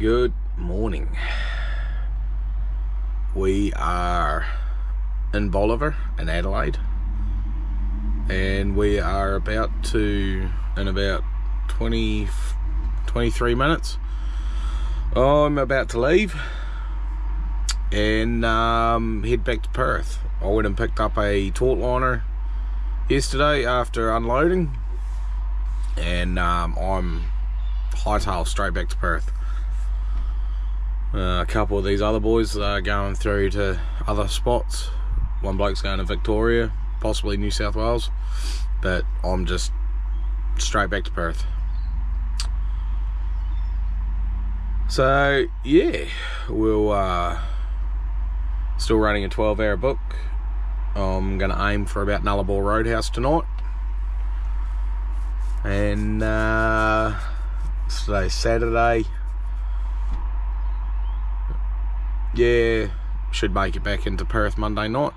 Good morning. We are in Bolivar in Adelaide, and we are about to, in about 23 minutes, I'm about to leave and head back to Perth. I went and picked up a taut liner yesterday after unloading, and I'm hightail straight back to Perth. A couple of these other boys are going through to other spots. One bloke's going to Victoria, possibly New South Wales, but I'm just straight back to Perth. So yeah, we'll still running a 12-hour book. I'm going to aim for about Nullarbor Roadhouse tonight, and today's Saturday. Yeah, should make it back into Perth Monday night,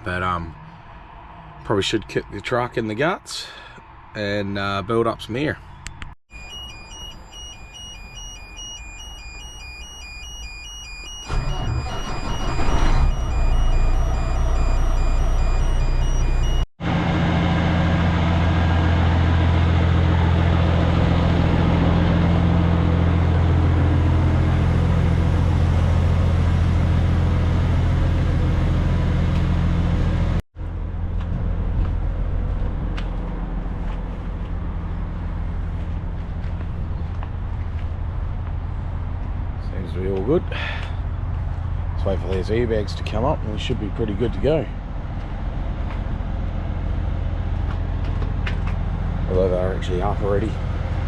but probably should kick the truck in the guts and build up some air. Seems to be all good. Let's wait for these airbags to come up and we should be pretty good to go. Although they're actually up already.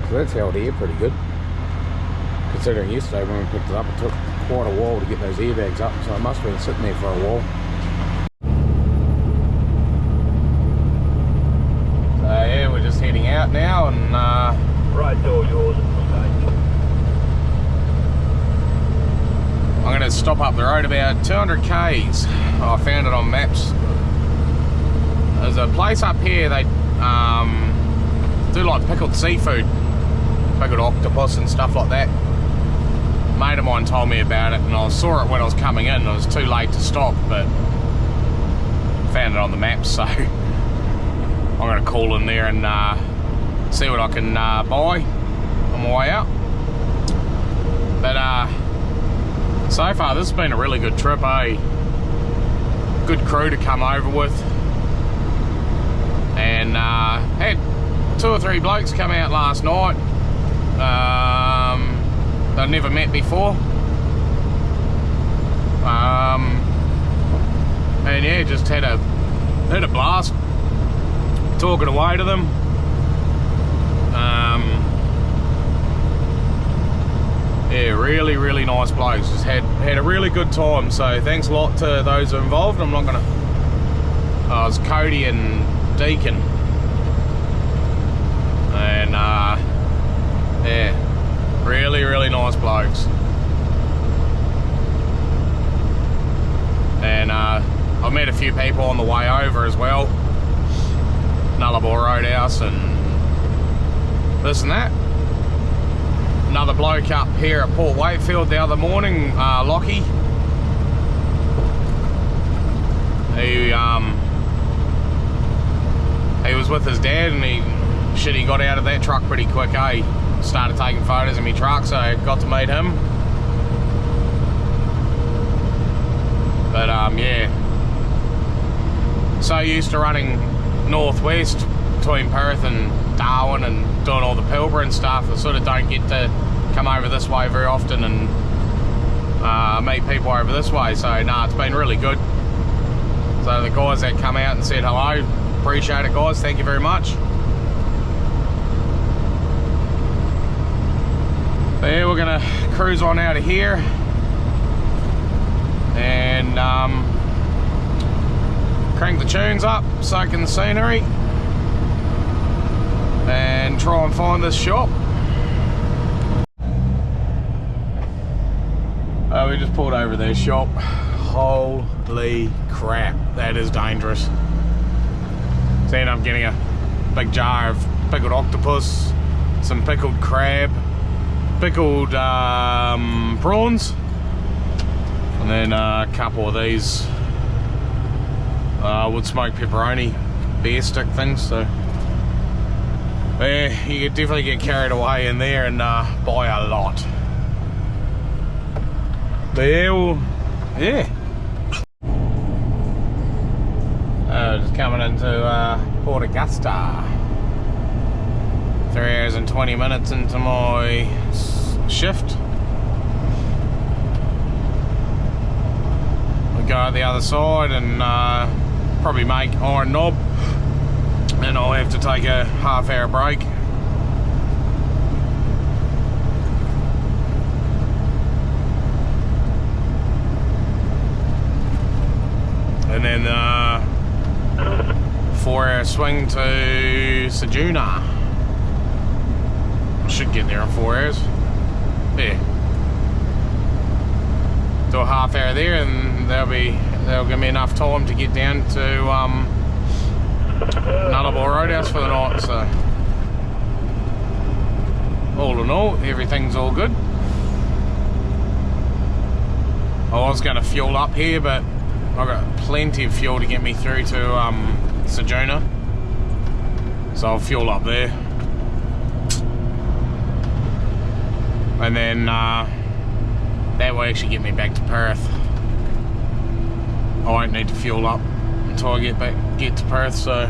So that's held air pretty good. Considering yesterday when we picked it up, it took quite a while to get those airbags up, so it must have been sitting there for a while. So yeah, we're just heading out now, and right door yours. I'm going to stop up the road about 200 k's. I found it on maps. There's a place up here, they do like pickled seafood, pickled octopus and stuff like that. A mate of mine told me about it, and I saw it when I was coming in. It was too late to stop, but found it on the maps, so I'm going to call in there and see what I can buy on my way out. But so far this has been a really good trip, eh? Good crew to come over with, and had 2 or 3 blokes come out last night I've never met before, and yeah, just had a blast talking away to them. Yeah, really nice blokes. Just had a really good time, so thanks a lot to those involved. I'm not gonna... it was Cody and Deacon, and yeah, really nice blokes. And I met a few people on the way over as well, Nullarbor Roadhouse and this and that. Another bloke up here at Port Wakefield the other morning, Lockie. He was with his dad, and he got out of that truck pretty quick, eh? Started taking photos of my truck, so I got to meet him. But yeah, so used to running northwest between Perth and Darwin and doing all the Pilbara and stuff, I sort of don't get to come over this way very often and meet people over this way, so nah, it's been really good. So the guys that come out and said hello, appreciate it guys, thank you very much. So yeah, we're gonna cruise on out of here and crank the tunes up, soak in the scenery, and try and find this shop. Oh, we just pulled over their shop. Holy crap, that is dangerous. So I'm getting a big jar of pickled octopus, some pickled crab, pickled prawns, and then a couple of these wood smoked pepperoni beer stick things. So yeah, you could definitely get carried away in there and buy a lot. But yeah, well, yeah. Just coming into Port Augusta. 3 hours and 20 minutes into my shift. We'll go out the other side and probably make Iron Knob, and I'll have to take a half-hour break. And then 4-hour swing to Ceduna. Should get there in 4 hours. Yeah. Do a half hour there, and that'll give me enough time to get down to Nullarbor Roadhouse for the night. So all in all, everything's all good. I was going to fuel up here, but I've got plenty of fuel to get me through to Ceduna, so I'll fuel up there. And then that will actually get me back to Perth. I won't need to fuel up until I get to Perth. So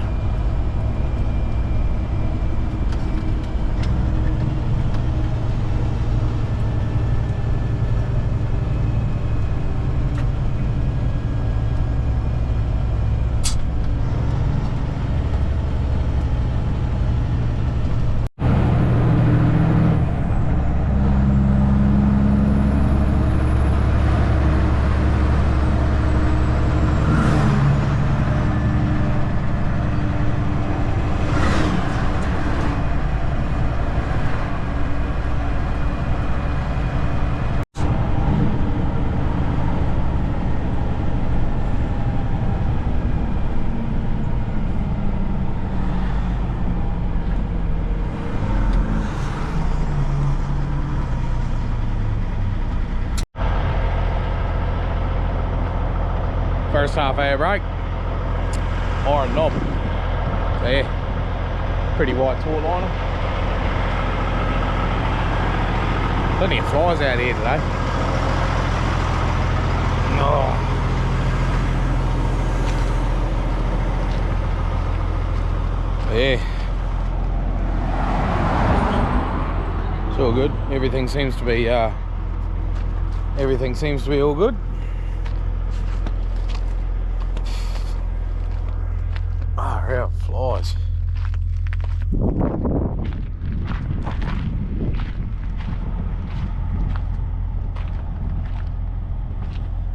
first half hour break. Iron Knob. So yeah, pretty white taut liner. Plenty of flies out here today. Oh. Yeah. It's all good. Everything seems to be all good. Out flies.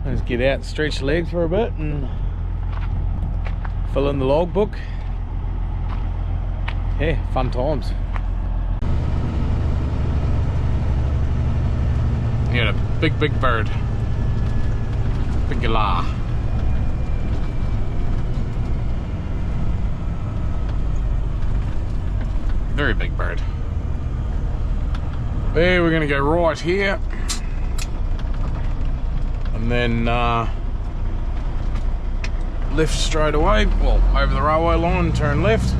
Let's get out and stretch the legs for a bit and fill in the logbook. Yeah, fun times. You got a big bird. Big galah. Very big bird. There, we're gonna go right here, and then left straight away. Well, over the railway line and turn left.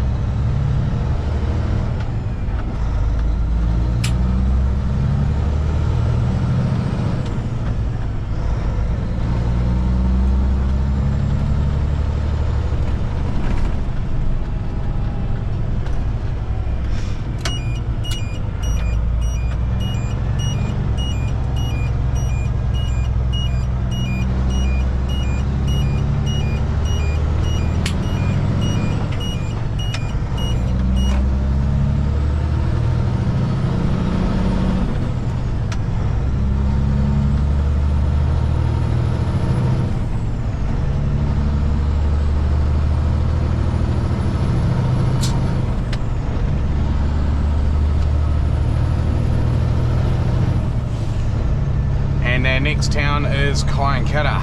Next town is Ceduna.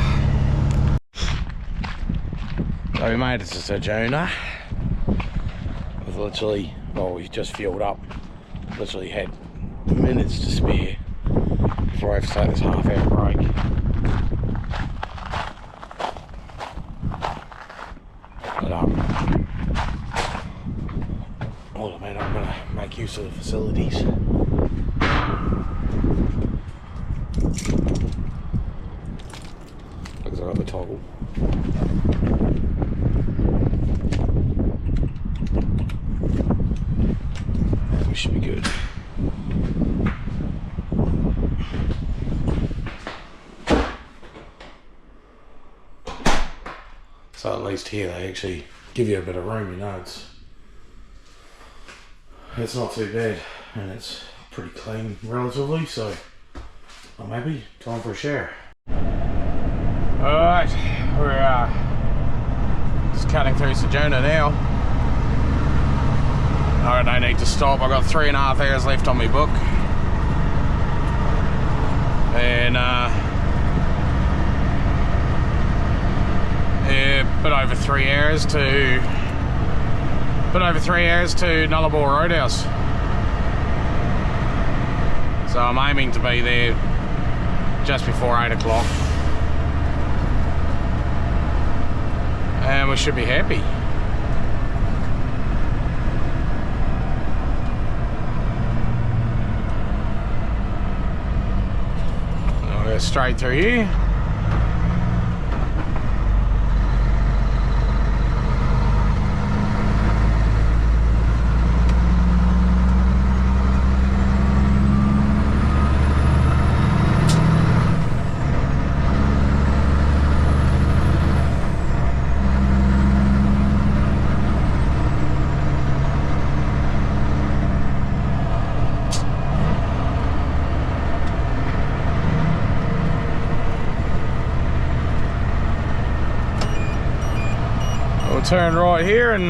So we made it to Ceduna. We've literally, well, we just fueled up. Literally had minutes to spare before I have to take this half-hour break. But well, I mean, I'm going to make use of the facilities. Because I got the toggle. And we should be good. So at least here they actually give you a bit of room, you know, it's not too bad and it's pretty clean relatively, so maybe time for a shower. Alright, we're just cutting through Ceduna now. I don't need to stop, I've got 3.5 hours left on my book. And yeah, bit over 3 hours to Nullarbor Roadhouse. So I'm aiming to be there just before 8 o'clock. And we should be happy. I'll go straight through here. Turn right here and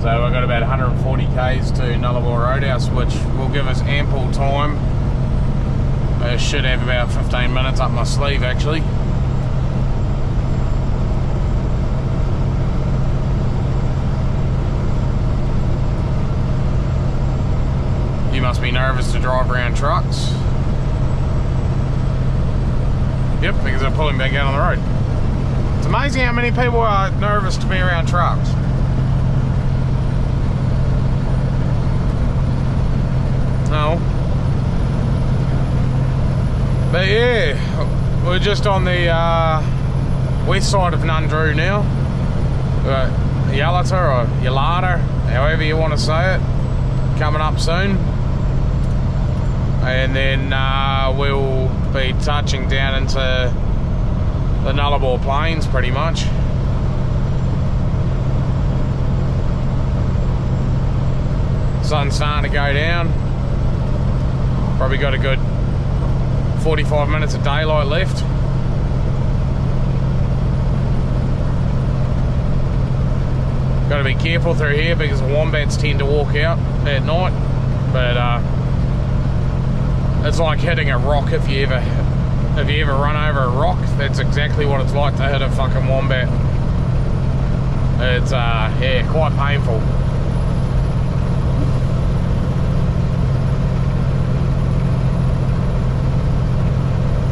so I've got about 140 k's to Nullarbor Roadhouse, which will give us ample time. I should have about 15 minutes up my sleeve actually. You must be nervous to drive around trucks. Yep, because they're pulling back out on the road. It's amazing how many people are nervous to be around trucks. No. But yeah, we're just on the west side of Nundroo now. Yalata or Yalata, however you want to say it, coming up soon. And then we'll be touching down into the Nullarbor Plains pretty much. Sun's starting to go down. Probably got a good 45 minutes of daylight left. Got to be careful through here because the wombats tend to walk out at night. But it's like hitting a rock if you ever run over a rock. That's exactly what it's like to hit a fucking wombat. It's yeah, quite painful.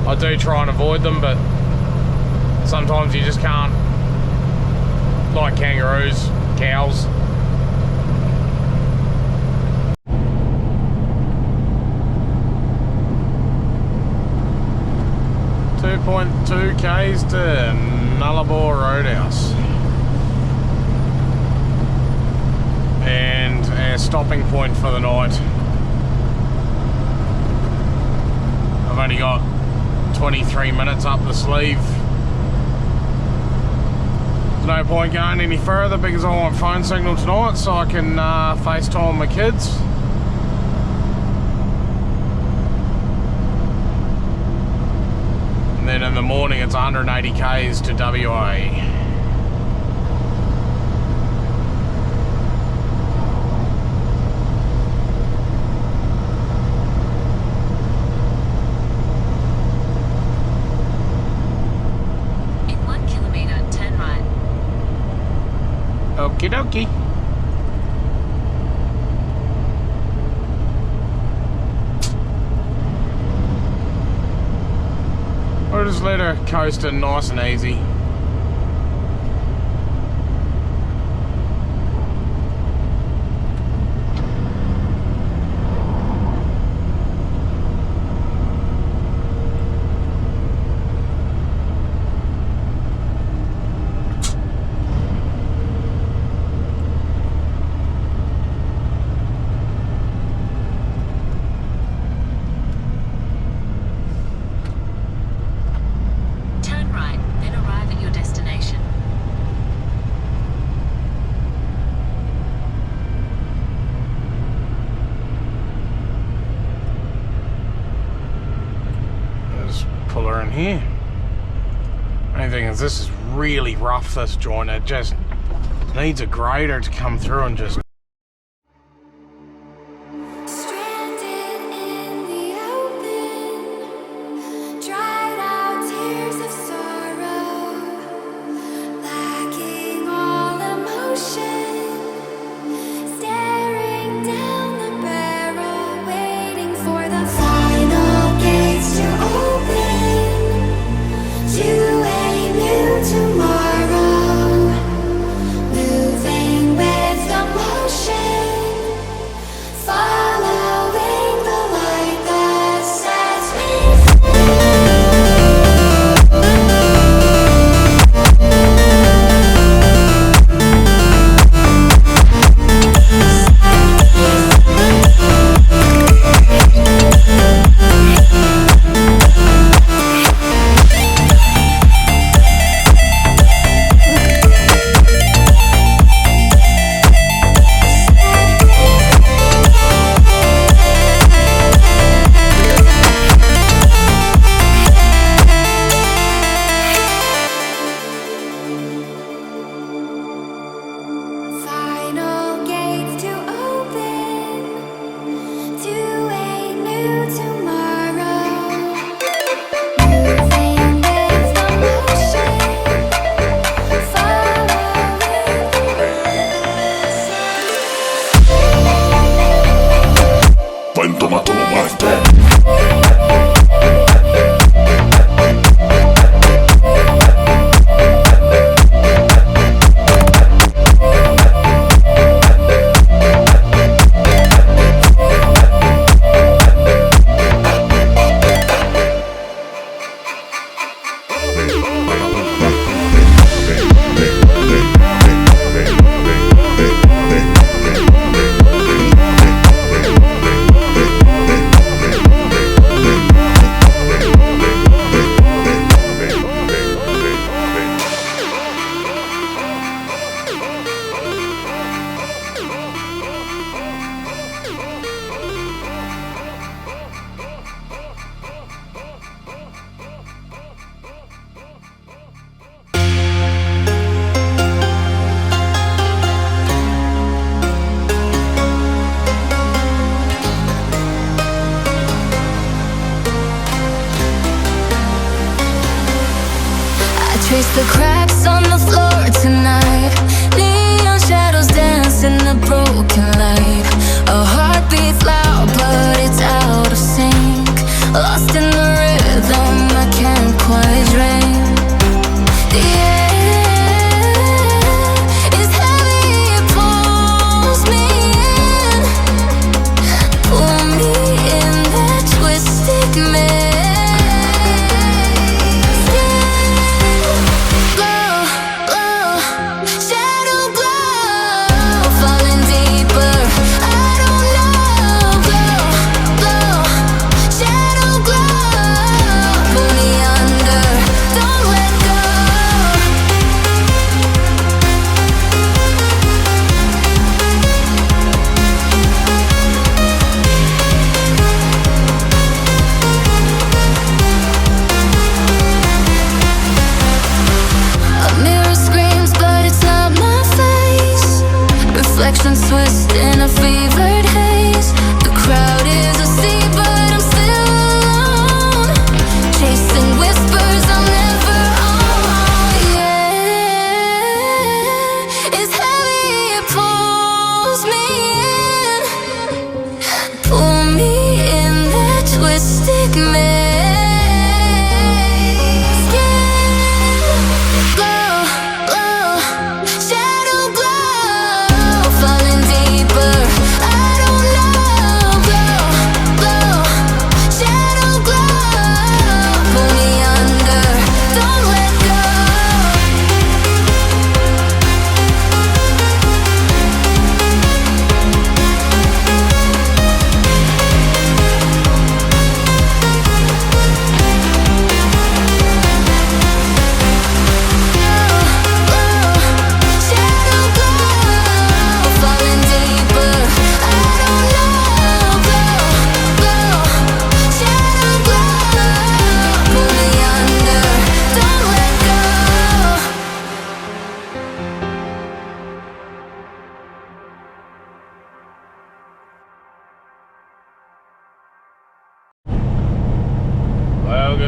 I do try and avoid them, but sometimes you just can't. Like kangaroos, cows. .2 k's to Nullarbor Roadhouse. And our stopping point for the night. I've only got 23 minutes up the sleeve. There's no point going any further because I want phone signal tonight so I can FaceTime my kids. And then in the morning it's 180 k's to WA. Okie dokie. We'll just let her coast in nice and easy. Pull her in here. Only thing is, this is really rough, this joint. It just needs a grader to come through and just... Stranded in the open, dried out tears of sorrow, lacking all emotion, staring down the barrel, waiting for the final gates to open. To a new tomorrow, moving with the motion.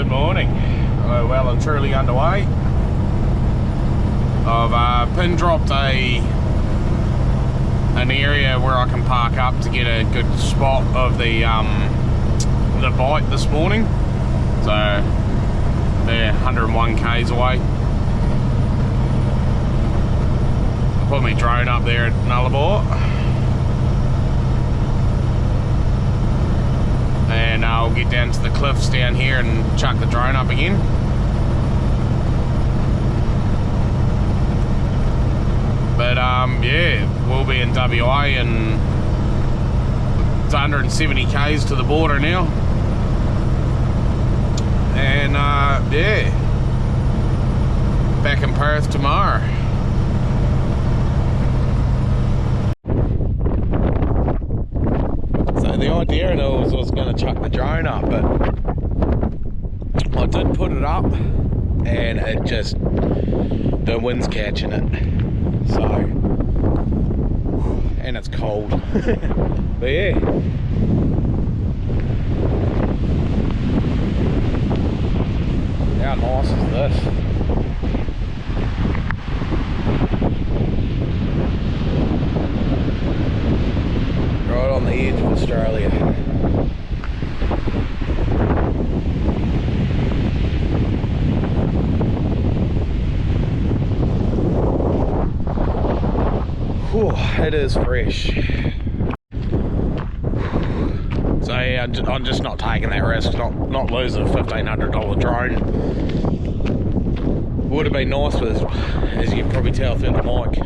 Good morning. We're well and truly underway. I've pin dropped an area where I can park up to get a good spot of the bite this morning. So they're 101 k's away. I put my drone up there at Nullarbor, and I'll get down to the cliffs down here and chuck the drone up again. But yeah, we'll be in WA, and it's 170 k's to the border now. And yeah, back in Perth tomorrow. So the idea was I was going to chuck the drone up, but I did put it up and it just, the wind's catching it. So, and it's cold. But yeah. How nice is this? Right on the edge of Australia. Whew, it is fresh. So yeah, I'm just not taking that risk, not losing a $1,500 drone. Would have been nice, but as you can probably tell through the mic,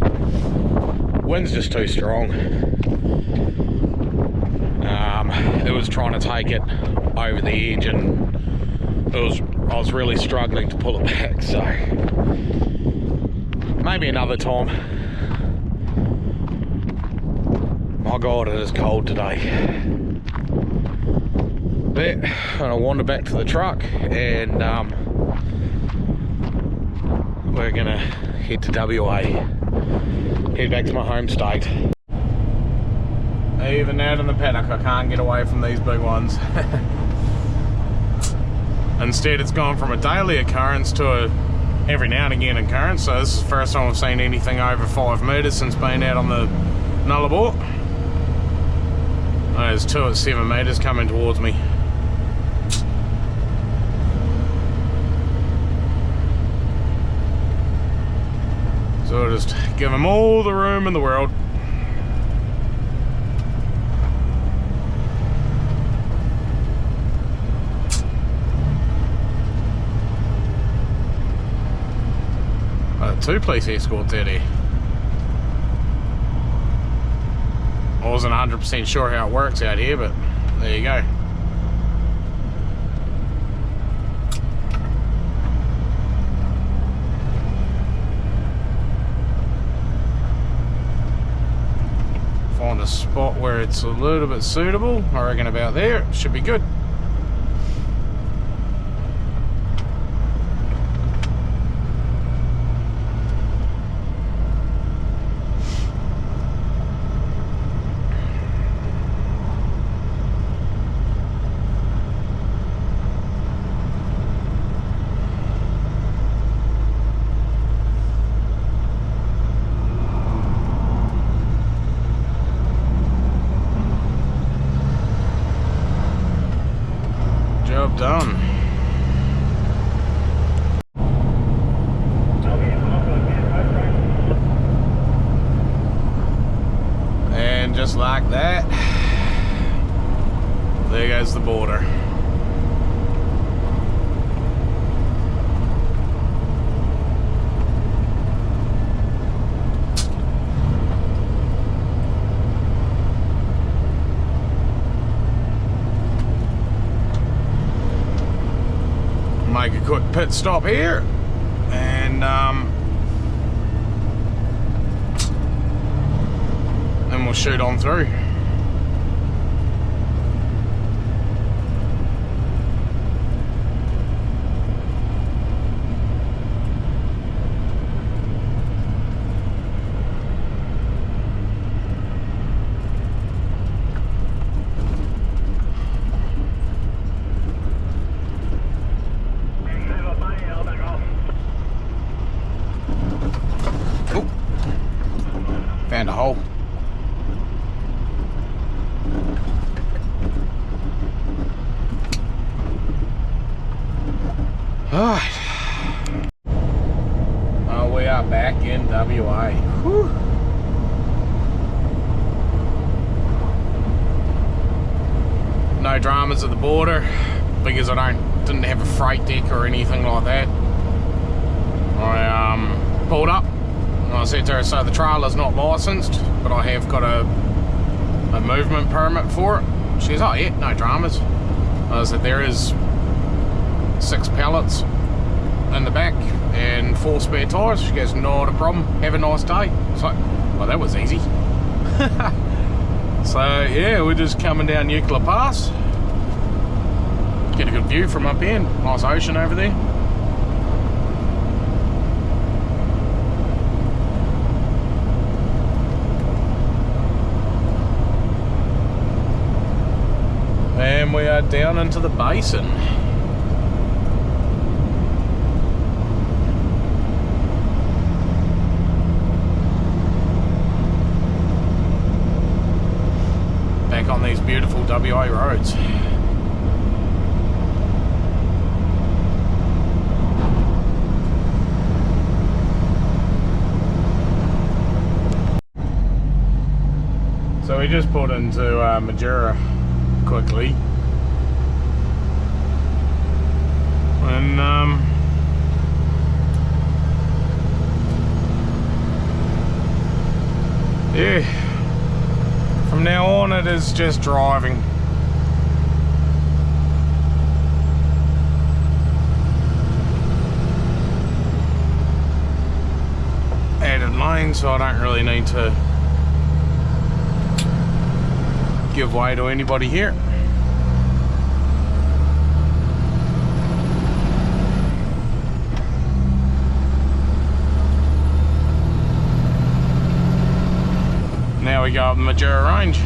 wind's just too strong. It was trying to take it over the edge, and I was really struggling to pull it back. So maybe another time. My God, it is cold today. But I wander back to the truck, and we're gonna head to WA, head back to my home state. Even out in the paddock, I can't get away from these big ones. Instead, it's gone from a daily occurrence to a every now and again occurrence. So this is the first time I've seen anything over 5 metres since being out on the Nullarbor. There's 2 at 7 metres coming towards me. So I'll just give them all the room in the world. Two police escorts out here. I wasn't 100% sure how it works out here, but there you go. Find a spot where it's a little bit suitable. I reckon about there. Should be good. Done. And just like that, there goes the border. Make a quick pit stop here, and then we'll shoot on through. found a hole. Alright. Oh, we are back in WA. Whew. No dramas at the border because I didn't have a freight deck or anything like that. I pulled up and I said to her, so the trailer's not licensed, but I have got a movement permit for it. She goes, oh yeah, no dramas. I said, there is 6 pallets in the back and 4 spare tyres. She goes, not a problem, have a nice day. It's like, well, that was easy. So yeah, we're just coming down Nuclear Pass. Get a good view from up here, nice ocean over there. And we are down into the basin. Back on these beautiful WA roads. So we just pulled into Majura quickly, and yeah, from now on it is just driving. Added lane, so I don't really need to give way to anybody here. Now we go up the Majura Range.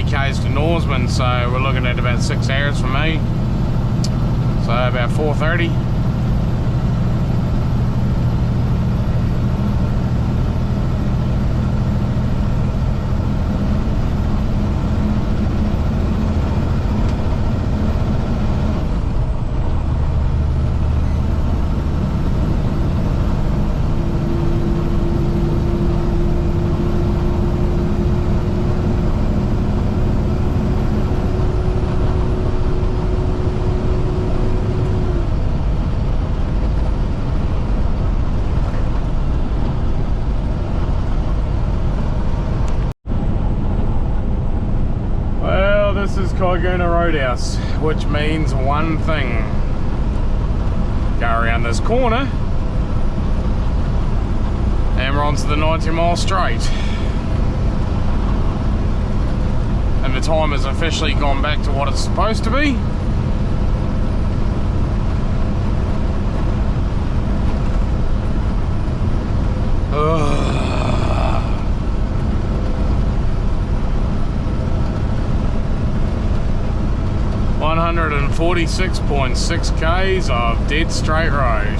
K's to Norseman, so we're looking at about 6 hours for me, so about 4:30. Ceduna Roadhouse, which means one thing: go around this corner and we're onto the 90-mile straight, and the time has officially gone back to what it's supposed to be. Ugh. 146.6 k's of dead straight road.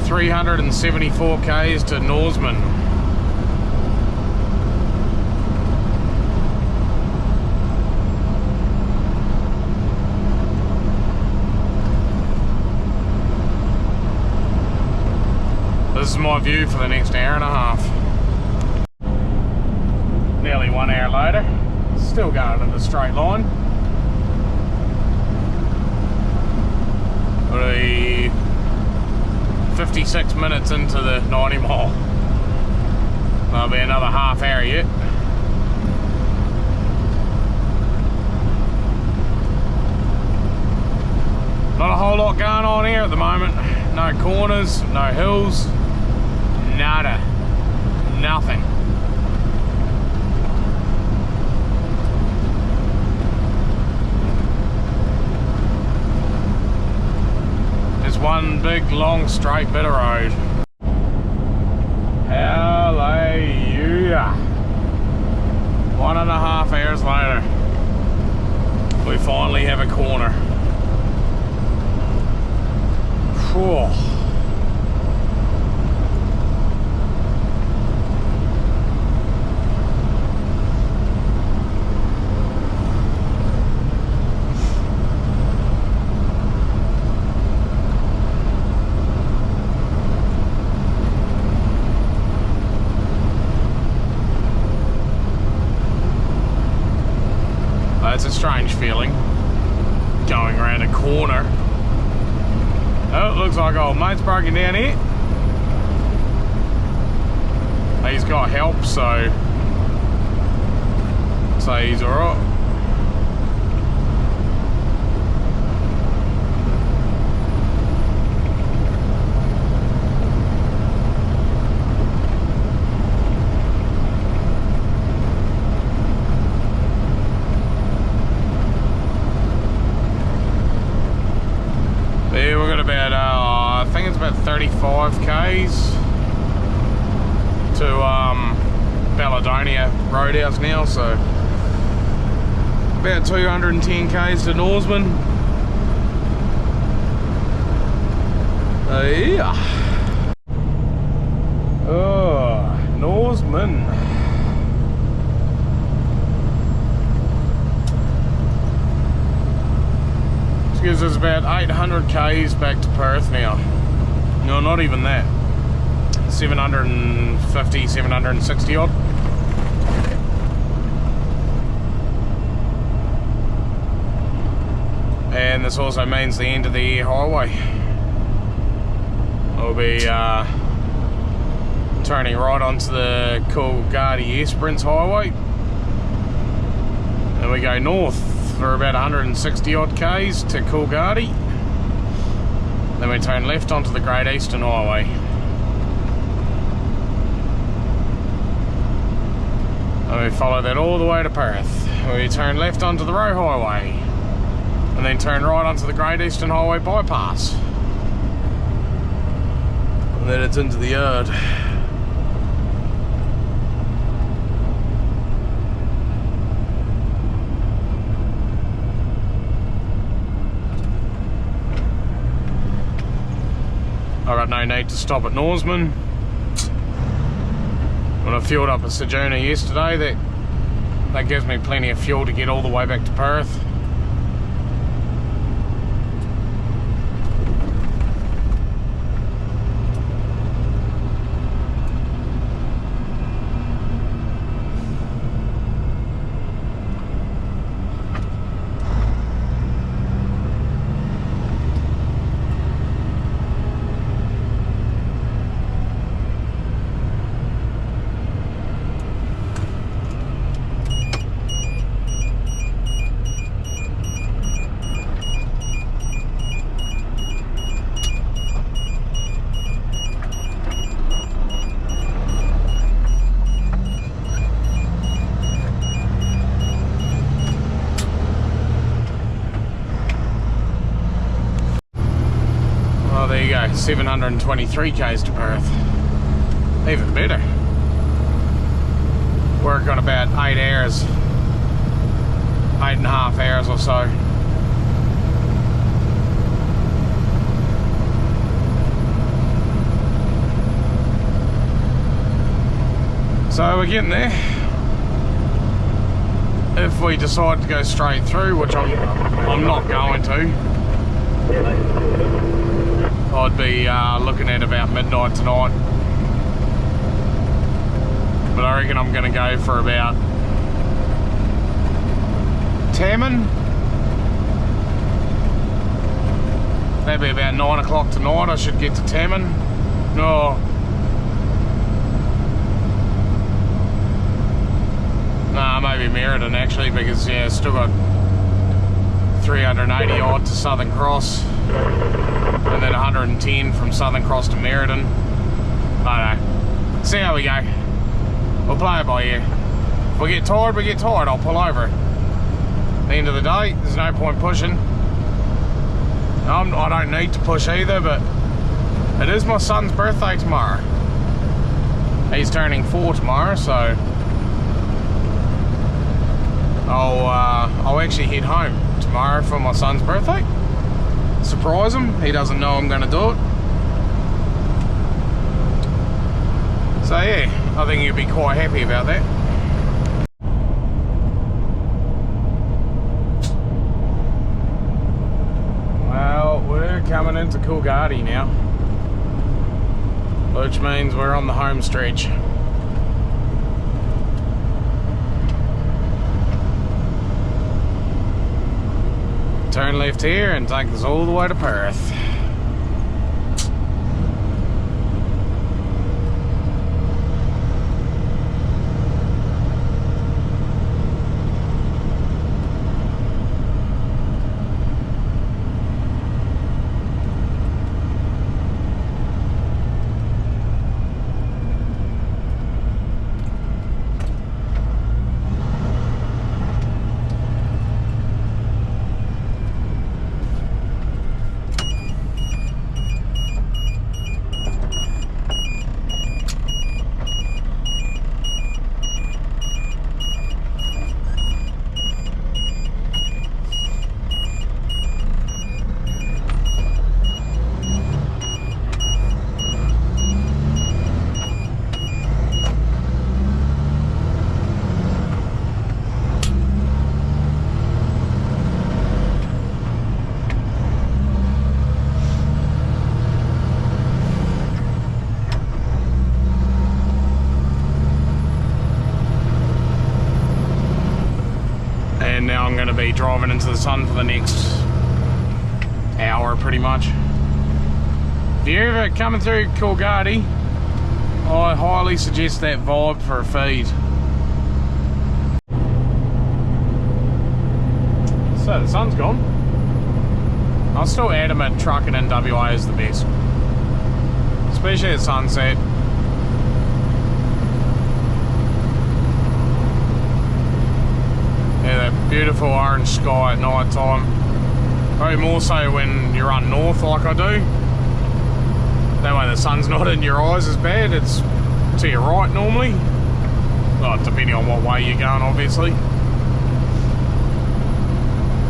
$374 k's to Norseman. This is my view for the next hour and a half. Nearly 1 hour later, Still going in a straight line. We're 56 minutes into the 90 mile. That'll be another half hour yet. Not a whole lot going on here at the moment. No corners, no hills, nada, nothing. Just one big long straight bit of road. Hallelujah. 1.5 hours later, we finally have a corner. Cool. It's a strange feeling going around a corner. Oh, it looks like old mate's broken down here. He's got help, so he's alright. Yeah, we've got about, I think it's about 35 k's to Baladonia Roadhouse now, so about 210 k's to Norseman. Yeah. Oh, Norseman. Gives us about 800 k's back to Perth now. No, not even that. 750, 760 odd. And this also means the end of the air highway. We'll be turning right onto the Coolgardie Air Sprints highway. And we go north for about 160 odd k's to Coolgardie. Then we turn left onto the Great Eastern Highway. And we follow that all the way to Perth. We turn left onto the Roe Highway. And then turn right onto the Great Eastern Highway bypass. And then it's into the yard. I got no need to stop at Norseman. When I fueled up at Ceduna yesterday, that gives me plenty of fuel to get all the way back to Perth. There you go, 723 k's to Perth. Even better. Work on about 8 hours, 8.5 hours or so. So we're getting there. If we decide to go straight through, which I'm not going to, I'd be looking at about midnight tonight. But I reckon I'm going to go for about Tammin. That'd be about 9 o'clock tonight. I should get to Tammin. No. Nah, maybe Meriden actually, because yeah, still got 380 odd to Southern Cross, and then 110 from Southern Cross to Meriden. I don't know. See how we go. We'll play it by ear. If we get tired, we get tired. I'll pull over. At the end of the day, there's no point pushing. I don't need to push either, but it is my son's birthday tomorrow. He's turning 4 tomorrow, so I'll actually head home tomorrow for my son's birthday. Surprise him. He doesn't know I'm going to do it. So yeah, I think he'll be quite happy about that. Well, we're coming into Coolgardie now, which means we're on the home stretch. Turn left here and take us all the way to Perth. Now I'm going to be driving into the sun for the next hour pretty much. If you're ever coming through Coolgardie, I highly suggest that Vibe for a feed. So the sun's gone. I'm still adamant trucking in WA is the best, especially at sunset. Yeah, that beautiful orange sky at night time. Probably more so when you run north like I do. That way the sun's not in your eyes as bad, it's to your right normally. Well, depending on what way you're going, obviously.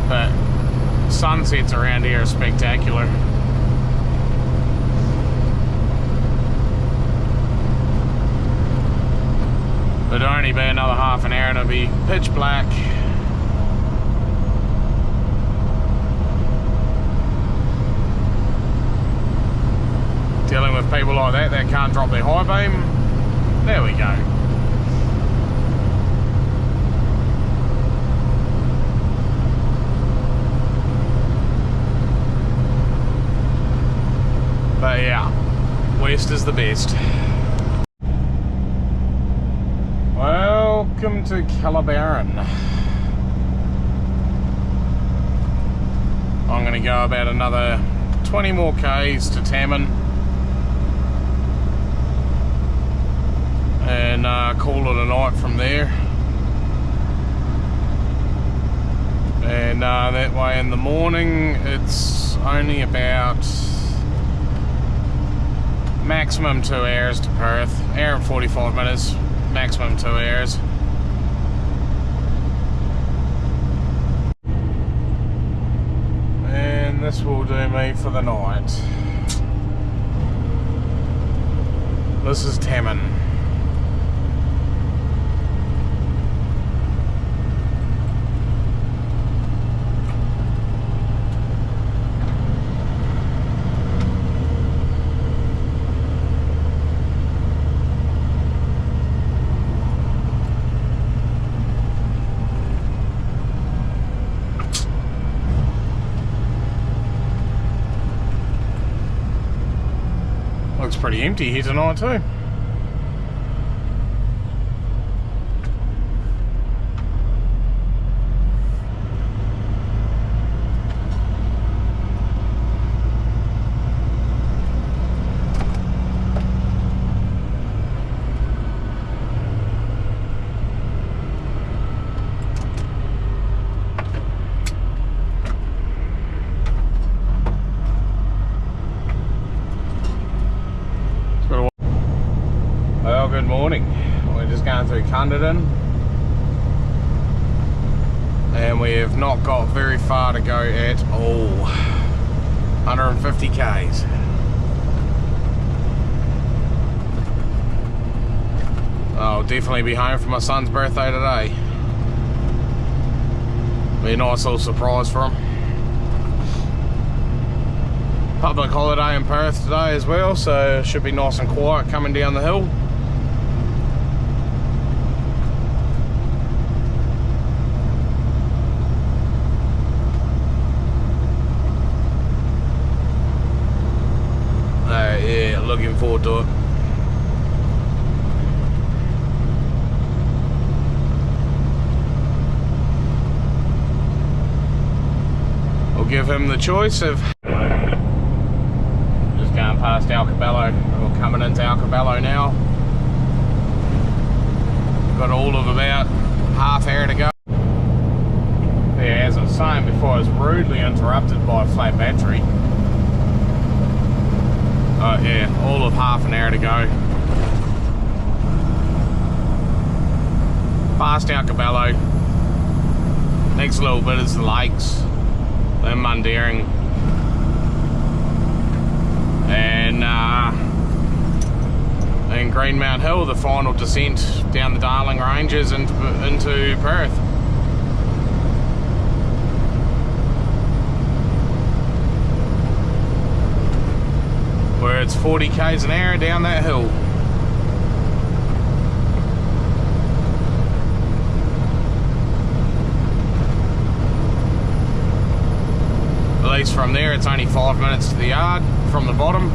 But sunsets around here are spectacular. It'll only be another half an hour and it'll be pitch black. Dealing with people like that can't drop their high beam. There we go. But yeah, west is the best. Welcome to Calabarin. I'm going to go about another 20 more Ks to Tammin and call it a night from there. And that way in the morning it's only about maximum 2 hours to Perth, hour and 45 minutes, maximum 2 hours. And this will do me for the night. This is Tammin. pretty empty here tonight too. Well, good morning. We're just going through Cunderdin, and we have not got very far to go at all. 150 k's. I'll definitely be home for my son's birthday today. Be a nice little surprise for him. Public holiday in Perth today as well, so it should be nice and quiet coming down the hill. Yeah, looking forward to it. I'll give him the choice of just going past Alcabello, or coming into Alcabello now. Got all of about half hour to go. Yeah, as I was saying before, I was rudely interrupted by a flat battery. Yeah, all of half an hour to go. Past Alcabello. Next little bit is the lakes, then Mundaring, and Greenmount Hill, the final descent down the Darling Ranges into Perth. Where it's 40 k's an hour down that hill. At least from there it's only 5 minutes to the yard from the bottom.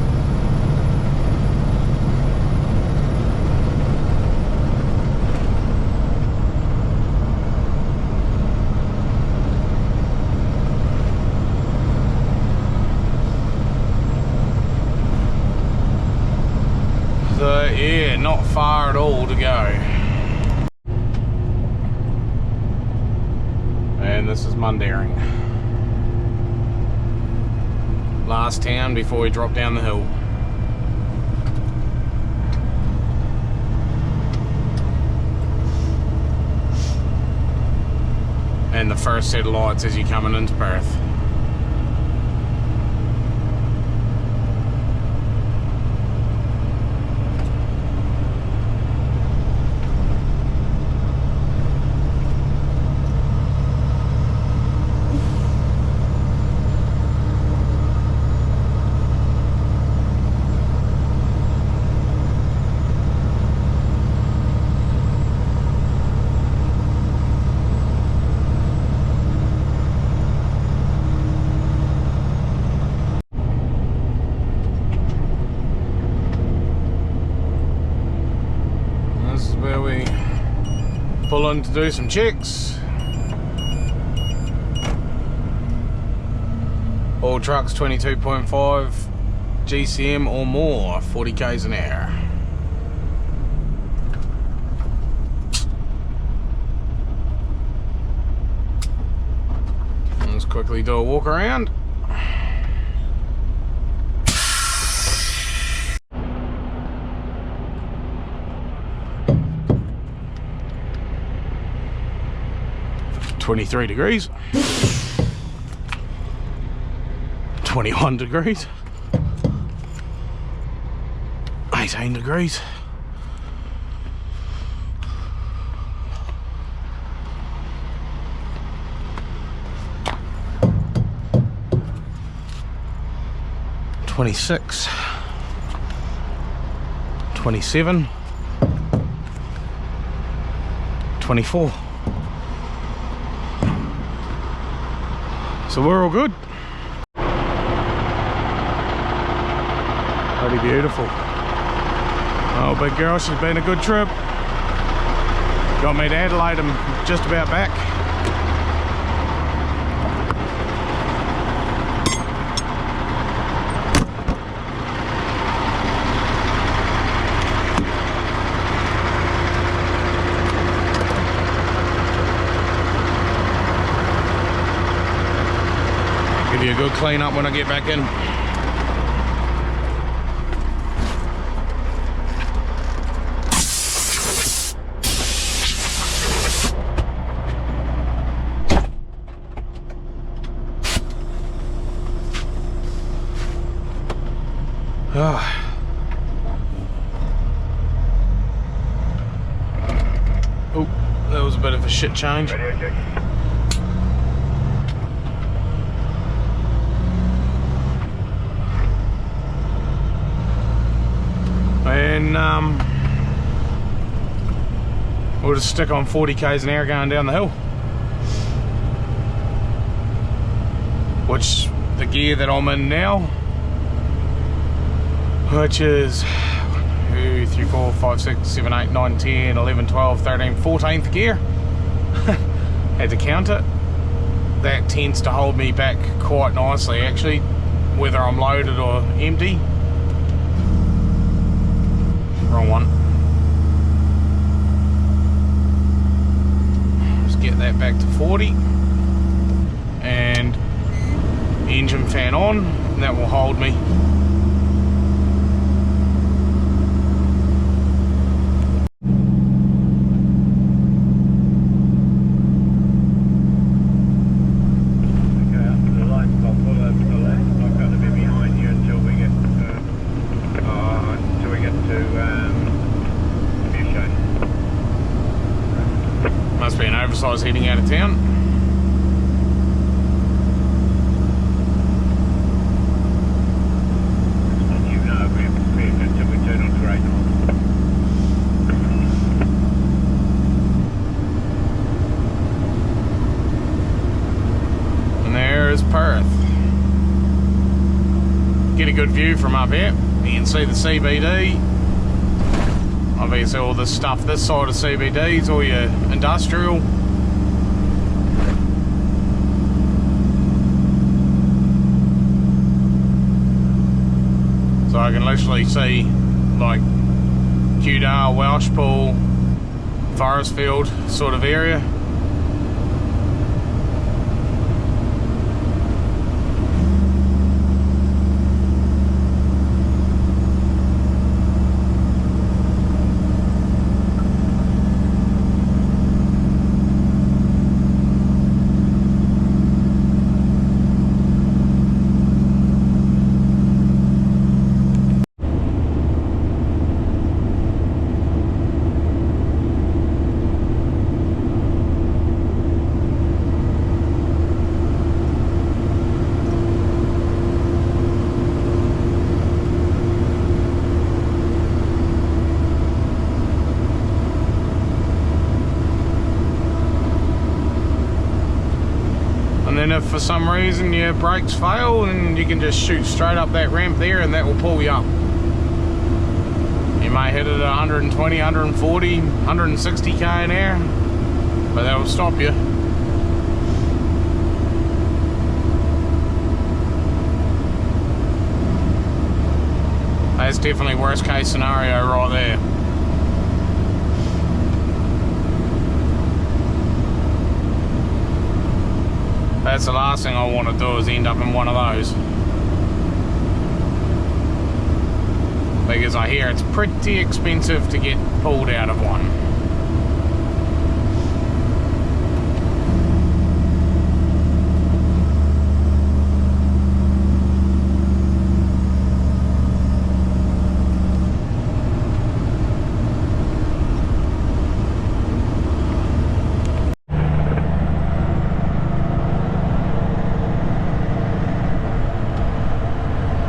So yeah, not far at all to go. And this is Mundaring. Last town before we drop down the hill. And the first set of lights as you're coming into Perth. Where we pull in to do some checks. All trucks 22.5 GCM or more, 40 k's an hour. Let's quickly do a walk around. $23 degrees, 21 degrees, 18 degrees, 26, 27, 24. So we're all good. Pretty beautiful. Oh, big girl, she's been a good trip. Got me to Adelaide, I'm just about back. Give you a good clean up when I get back in. Oh, that was a bit of a shit change. And we'll just stick on 40 k's an hour going down the hill. Which the gear that I'm in now, which is 2, 3, 4, 5, 6, 7, 8, 9, 10, 11, 12, 13, 14th gear. Had to count it. That tends to hold me back quite nicely actually, whether I'm loaded or empty. Wrong one. Just get that back to 40 and engine fan on, and that will hold me. Must be an oversize heading out of town. And there's Perth. Get a good view from up here. You can see the CBD. Obviously all this stuff this side of CBD is all your industrial. So I can literally see like Ceduna, Welshpool, Forestfield sort of area. And if for some reason your brakes fail, then you can just shoot straight up that ramp there and that will pull you up. You may hit it at 120, 140, 160 k an hour, but that will stop you. That's definitely worst case scenario right there. That's the last thing I want to do, is end up in one of those. Because I hear it's pretty expensive to get pulled out of one.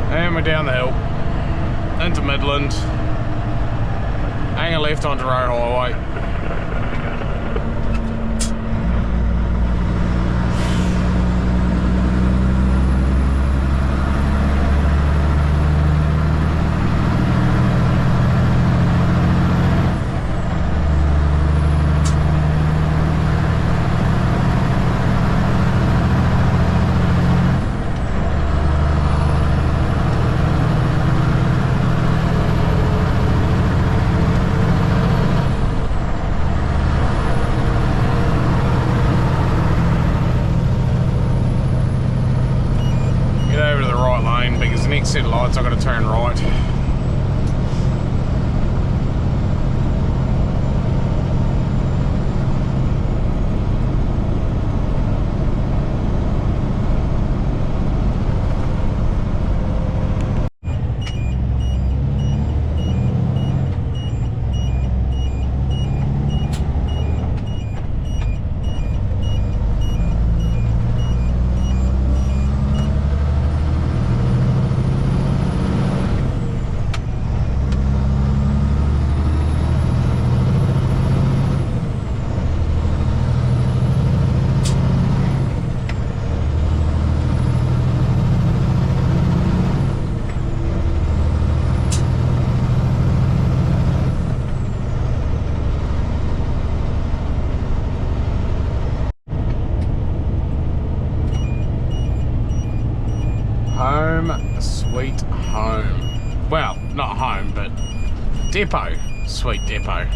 And we're down the hill into Midland, hanging left onto Road Highway. next set of lights I've got to turn right. Home, sweet home. Well, not home, but depot. Sweet depot.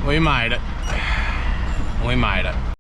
We made it. We made it.